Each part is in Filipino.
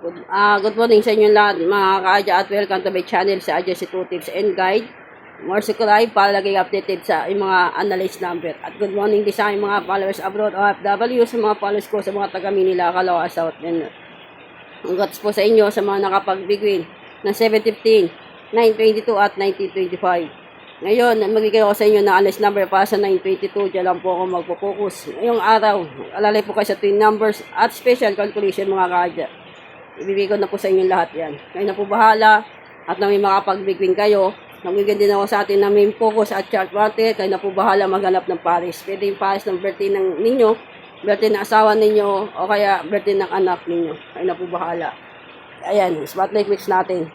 Good morning sa inyo lahat mga ka-Adya at welcome to my channel sa Adya si 2 Tips and Guide. More subscribe para lagi updated sa mga analyze number. At good morning din sa aking mga followers abroad OFW, sa mga followers ko sa mga taga Manila, Caloocan South. And congrats po sa inyo sa mga nakapag-big win ng 715, 922 at 1925. Ngayon, magiging ako sa inyo na analyze number para sa 922. Diyan lang po ako magpo-focus. Ngayong araw, alalay po kayo sa twin numbers at special calculation mga ka-Adya. Ibibigay ko na po sa inyo lahat yan. Kayo na po bahala at na may makapag-big-win kayo. Nagiging din ako sa atin na may focus at chart market. Kayo na po bahala maghanap ng pares. Pwede yung pares ng birthday ng ninyo, birthday ng asawa ninyo, o kaya birthday ng anak ninyo. Kayo na po bahala. Ayan, spotlight mix natin.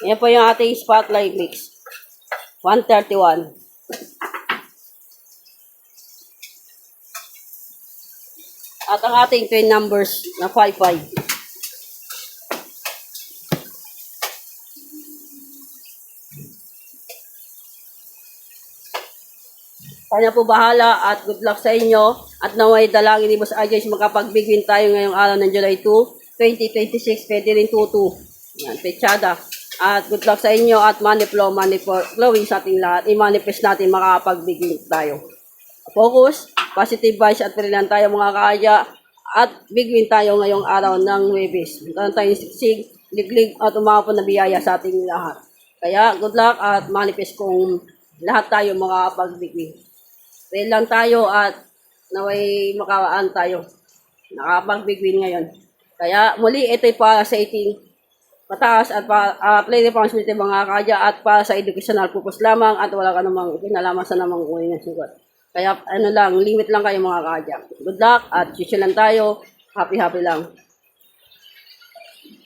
Yan po yung ating spotlight mix. 131. At ang ating twin numbers na 55. Kanya po bahala at good luck sa inyo. At naway dalangin ni Boss Ajay makapag-big win tayo ngayong araw ng July 2, 2026. Pwede rin 2-2. Yan, pechada. At good luck sa inyo at money flow, money flowing sa ating lahat. I-manifest natin makakapag-big win tayo. Focus, positive vibes at lang tayo mga ka-Adya. At big win tayo ngayong araw ng Huwebes. Meron tayong sigsig, liglig at umapon na biyaya sa ating lahat. Kaya good luck at manifest kung lahat tayo makakapag-big win. Pray lang tayo at naway makawaan tayo. Nakapag-big win ngayon. Kaya muli ito'y para sa ating mataas at play responsibility mga ka-Adya at para sa educational purpose lamang at wala ka namang pinalaman sa namang uri ng sugat. Kaya ano lang, limit lang kayo mga ka-Adya. Good luck at chill lang tayo. Happy lang.